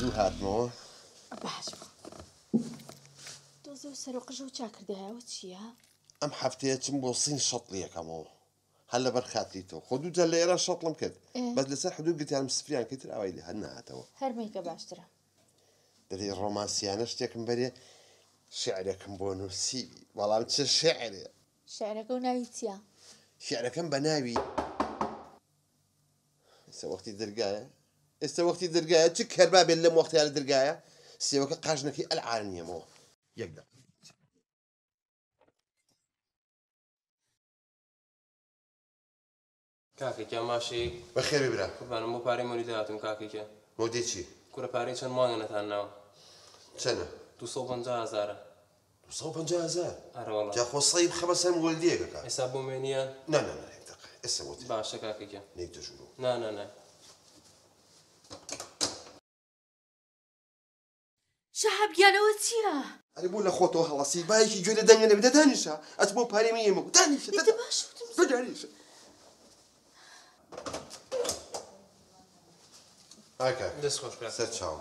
زوو هاتمەوە باش تۆ زۆر سەرۆقژە و چاکردایەوە چییە؟ ئەم هەفتەیە چم بۆ سین شەڵی یەکەمەوە هەر لەبەر خاتری تۆ خۆ دووجار لە ئێرە شەڵم کرد بەس لەسەر حدود گوتیانم سفریان کەتر ئەوای لە هەر نهاتەوە هەرمەیکە باشترە دەری ڕۆمانسیانە شتێکم بەرێ شعرێکم بۆ نووسی بەڵام چه شعرێ شعرەکە و ناوی چییە؟ شعرەکەم بە ناوی ئێستا وەختی دەرگایە ئێستا وەختی دەرگایە چ کەربا بێت لەم وەختیان لە دەرگایە سێوەکە قاژنەکەی ئەلعالمیەمەوە یەکدا کاکێکیا ماشی بەخێر برا قوربانم بۆ پارەی مۆلی داهاتم کاکێکە مۆدی چی کورە پارەی چەند مانگە نەتان ناوە چەنە 250,000 250,000 ئەرەوەڵا جا خۆ سەیب خەمە سەر وەلدیەکە ئێستا بۆ مێنیان نا ئێستا وتی باشە کاکێکە نێک دەژورۆ نا شەهاب گیانەوە چییە؟ ئەرێ بۆ لە خۆتەوە هەڵەسی باەکی گوێ لە دەنگە نەبێ دانیشە ئەچ بۆ پارەی مێمە دانیشە باش بەدانیشە ئاکە دەست خۆش کاک سەر چاو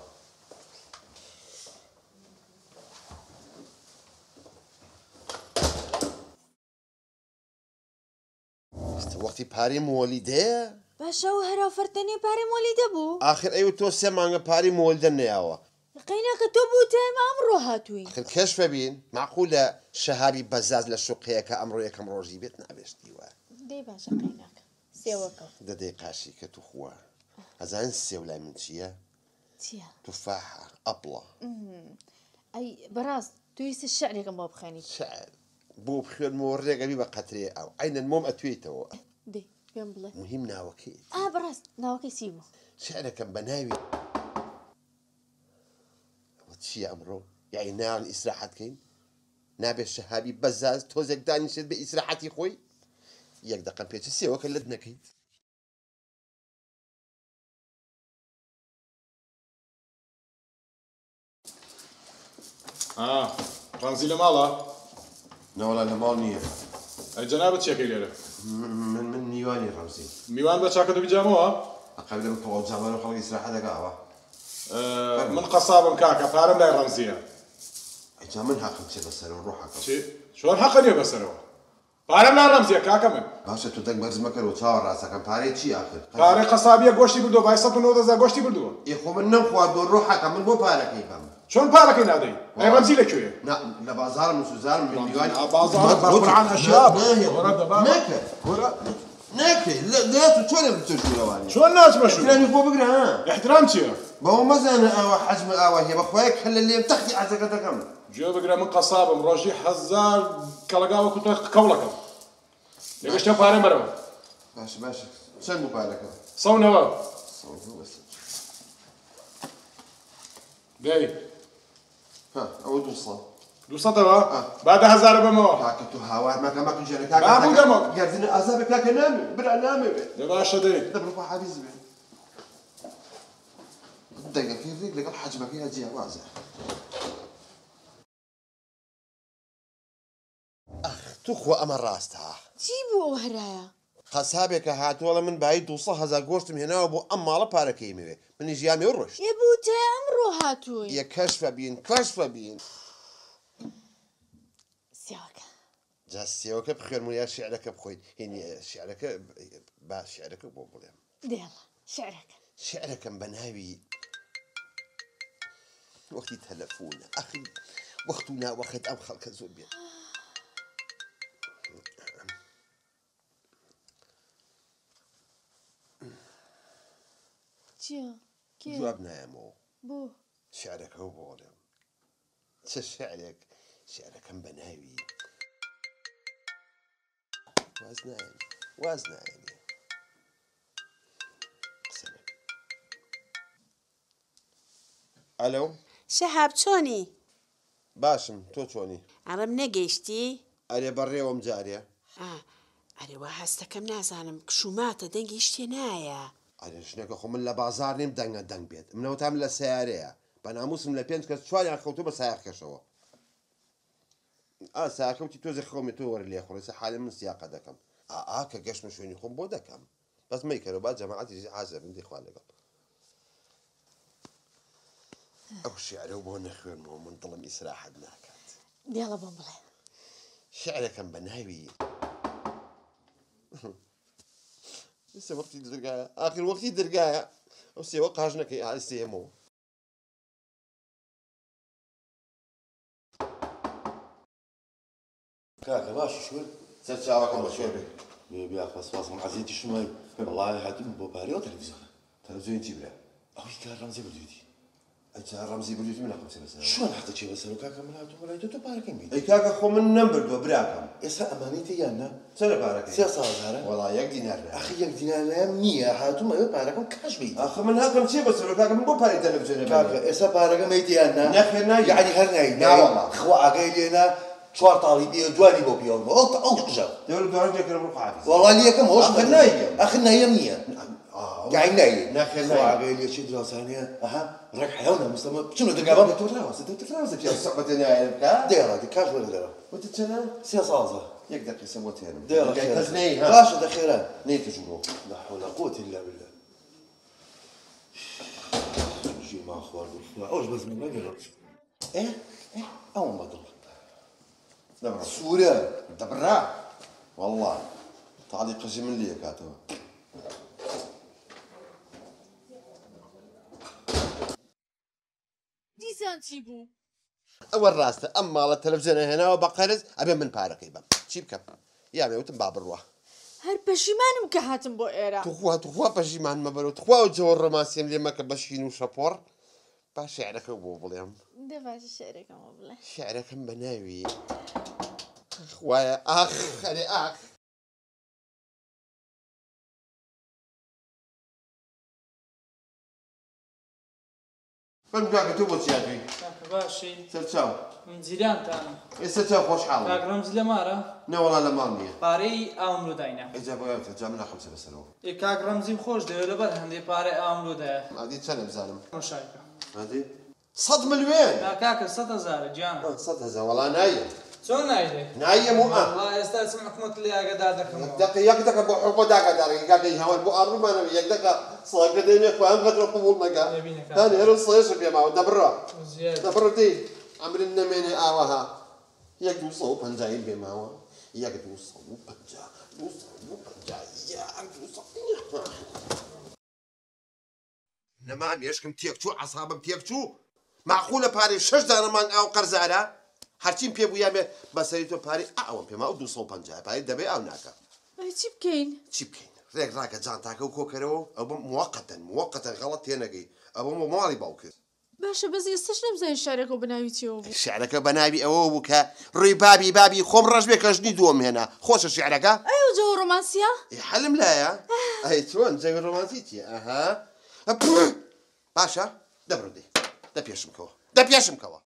وەختی پارەی مۆلیدەیە باشەوە هەراوفەرتەنێ پارەی مۆلی دەبوو ئاخر ئەوە تۆ سێ مانگە پارەی مۆلدە نەیاوە قەیناکە تۆ بوو تێمە ئەمڕۆ هاتووی آخر کەش ببین معقولە شەهابی بەزاز لە شوقەیەکە ئەمڕۆ یەکەم ڕۆژی بێت نابێشتی وە دەی باشە قەیناکە سێوەکە دەدەی قاشی کە تو خووە ئەزان سێو لای من چییە؟ چییە؟ توفاحە ئەپڵە ئەی بەڕاست توویست شعرێکم بۆ بخێنیت شعر بۆ بخوێنمەوە ڕێگەبی بە قەترێ ئەو عینەن مۆم ئەتوێتەوە دەی پێم بڵێ مهم ناوەکەی بەڕاست ناوەکەی چی بوو؟ شعرەکەم بە ناوی چییە ئەمڕۆ یعنی ناوان ئیسراحەتکەین نابێت شەهابی بەزاز تۆزێک دانیشێت بە ئیسراحەتی خۆی یەک دەقەم پێچە سێوەکە لەت نەکەیت ڕەمزی لە ماڵە؟ نەوەڵا لە ماڵ نییە ئەی جەنابەت چیەکەی لێرە؟ من نیوانی ڕەمزی میوان بە چاکە بیجامەوە؟ ئەقەبی لەم تەواو جاوان و خەڵکی ئیسراحەت دەکاوە من قەسابم کاکە پارەم لای ڕەمزیە ئەجا من حەقم چێ بەسەرەوە ڕۆحەکەم چی؟ چۆن حەقە نییە بەسەرەوە؟ پارەم لای ڕەمزیە کاکە من باشە تۆ دەنگ بەرز مەکەرەوە چاوە ڕاستەکەم پارەی چی ئاخر پارەی قەسابیە گۆشتی بردووە بای 190,000 گۆشتی بردووە خۆ من نەمخواردۆ ڕۆحەکە من بۆ پارەکەی بەم چۆن پارەکەی نادەی؟ ئەی ڕەمزی لەکوێیە؟ لە بازارم و سوزارم من میوانی بازار بەقورعان ئەشیاب ناکەی لە تو چۆنێ بچۆ شوورەوانی چۆن ناچمە شوور؟ احترامی بۆ بگرە ها احترام چییە؟ بەوە مەزانە ئاوا حەجمە ئاوا هەیە بەخوایە کە لە لێم تەختی عەزەکە دەکەم گوێ بگرە من قەسابم ڕۆژی 1000 کەڵەگاوە کوتە کەوڵەکەم لێگەشتە پارەم بەرەوە باشە چەند بوو پارەکە؟ 190 دەی ها ئەوە 200 200ەوە؟ با 10,000 بەمەوە کاکە تۆ هاوار مەکە مەقیژێنە بابوو دەمە گەردنە ئازابێ کاکە نامێ برا نامەوێت دە باشە دەی دەبڕۆ خۆ حەبیز بێ دەنگەکەی ڕێک لەگەڵ حەجمەکەی جیاوازە تو خۆ ئەمە ڕاستە چی بوو ئەو هەرایە؟ قەسابێکە هاتووە لە من بای 200,000 گۆشتم هێناوە بۆ ئەم ماڵە پارەکەی مەوێ منی ژیامێ و ڕۆشت ێ بوو تێ ئەمڕۆ هاتووی یە کەشفە بین کەشفە بین سێوەکە جا سێوەکە بخوێنمە یا شیعرەکە بخۆیت هێنی شیعرەکە با شیعرەکە بۆ بڵێم دێڵە شعرەکە شعرەکەم بە ناوی وەختی تەلەفۆنە ئەخی وەخت و ناوەخت ئەم خەڵکە زۆر بێت چییە؟ جواب نایەمەوە بۆ شعرەکە و بۆڵێم چه شعرەکەم بە ناوی واز نایەنێ ئەلۆ شەهاب چۆنی؟ باشم تۆ چۆنی؟ ئەڕم نەگەیشتی؟ ئەرێ بەڕێوەم جارێ ئەرێوە هەستەکەم نازانم کشوماتە دەنگی شتێ نایە ئەرێ ژنێکە خۆ من لە بازار نیم دەنگە دەنگ بێت منەوەتام لە سیارەیە بە ناموسم لە 5 کەس چواریان خەوتو بە سایەخکەشەوە ساکەوتی تۆزی خەومی تۆ وەرە لێ خۆڕێسە حالی من سیاقە دەکەم کە گەشتمە شوێنی خۆم بۆ دەکەم بەس مەیکەرەوە با جەماعەتی حازە بندی خوا لەگەڵ ئەو شیعرە بۆ نەخوێنمەوە من دڵم ئیسراحەت ناکات. دیاڵە بۆم بڵێ. شعرەکەم بە ناوی لسه وقتی دەرگایە ئاخر وەقتی دەرگایە ئەو سێوە قاژ نەکەی ئاستێمەوە. كاكا باش شوي سەرچاوەکەم بە شوێ بێ. بيا خلاص من عزيزتي شنو والله هاتم بوباري وتلفزيون تەلەڤیزیۆن چی برا؟ او كان رمزي بديتي ئەی چا ڕەمزی بردووی من ناخۆم سێ بەسەر. شلون حتى شي بس كاكا من هاتم ولا تو باركين بيدي ئەی کاکە خۆ من نەمبردووە براکەم. اسا امانيتي انا چەندە پارەکەی؟ 300 زاره وەڵا یەک دینار برا. اخي يك دينا نيه هاتم ايوه باركم كاش بيدي ئاخە من هاتم چی بەسەر کاکە من بۆ پارەی تەلەڤیزیۆنە كاكا اسا باركم ميتي انا نەخێر نایە. يعني هر ناي لا والله. خوا عقيلينا شوار طالبيه دواني بو بيوم او قجا دەوڵ دوارم دەکەم ڕوو حافظ. والله لي كم هوش آخر نايم. اخر نايم نيه قاعد نايم ناخذ خوا نايم. عقيلي شي دراسانيه اها راك حيوانه مسلمه شنو دقابه تتراوز في الصعبة نايم كا. دايره دي كاش ولا دايره وأنت تشنا سي صازه يقدر يسموه تاني. دايره كزني خير ها. باشا دخيران نيت جورو. لا حول ولا قوه الا بالله جي مع اخوان اوش بس من وين ايه او ما ضل دبرة. سوريا دبرة. والله. تعليق قجي من لي كاتو. دیسان چی بوو؟ ئەوە ڕاستە ئەم ماڵە تەلەڤیزیۆنە هێناوە بە قەرز ئەبێ من پارەکەی بەم. چی بکەم؟ یا مێوتم با بڕوە. هەر پەشیمانم کە هاتم بۆ ئێرە. توخوا پەژیمان مەبەرەوە تخوا و جەوە ڕۆمانسیم لێ مەکە بە شین و شەپۆڕ. با شێعرەکە بۆ بڵێم. دێ باشە شعرێکەمە بڵێ. شێعرەکەم بە ناوی خوایە ئاخ ئەرێ ئاخ. من کاکە تۆ بۆ چیاکەی؟ کاکە باشی سەرچاو. من جیرانتانم ئێستا چاو خۆشحاڵم. کاک ڕەمزی لە مارە نەوەڵا لە ماڵ نییە. پارەی ئامرۆ داینە ئەجا بۆ یاوتە جا من ناخەم سێ بەسەرەوە. ئێ کاک ڕەمزیم خۆش دەوێت لەبەر هەندێک پارەی ئامرۆدایە عادی چەندە بزانم؟ ڕۆشایکە عادی 100 ملیۆن. کاکە 100,000 گیانە 100,000 وەڵا نایە. چۆن نایدێ نایە مو ئا. وڵا ئێستا چم حکومەت لێ ئاگادار دەکەمەوە یەک دقە بۆ حقوق داگادارەکەی کاکەی هەوڵ بۆ ئاڕوومانەوە یەک دقە سڵاکە دێنێ خوان قەدرە قبوڵ نەکا. ببینە کاکە. هەنێ هێرە سڵێش پێماوە دەبڕە. زیاد دەبڕ دی ئەمرن نەمێنێ ئاوەها. یەک 250 پێماوە. یەک 250 نەما مێشکم تێکچوو عەسابم تێکچوو. معقولە پارەی 6 دانەمان ئاو قەرزارە؟ هەرچیم پێ بوویا بێ بەسەری تۆ پارەی ئەوم پێما ئەو 250 پارەی دەبێ ئەو ناکە. ئەی چی بکەین؟ چی بکەین؟ ڕێک ڕاکە جانتاکە و کۆکەرەوە ئەو بم موقەتەن غەڵەت تێنەگەی ئەوە بۆ ماڵی باوکرد. باشە بەس ئێستش نەمزانین شارێکەوە بەناوی چیەوە بوو. شعرەکە بە ناوی ئەوە بوو کە ڕووی بابی خۆم ڕەش بێ کەژنی دووەم هێنا. خۆشە شعرەکە؟ ئەو جەوە ڕۆمانسیە؟ حەلم لایە؟ ئەی چۆن جەوی ڕۆمانسی چییە؟ ئەها باشە دەبڕ دێ دەپێشم کەوە.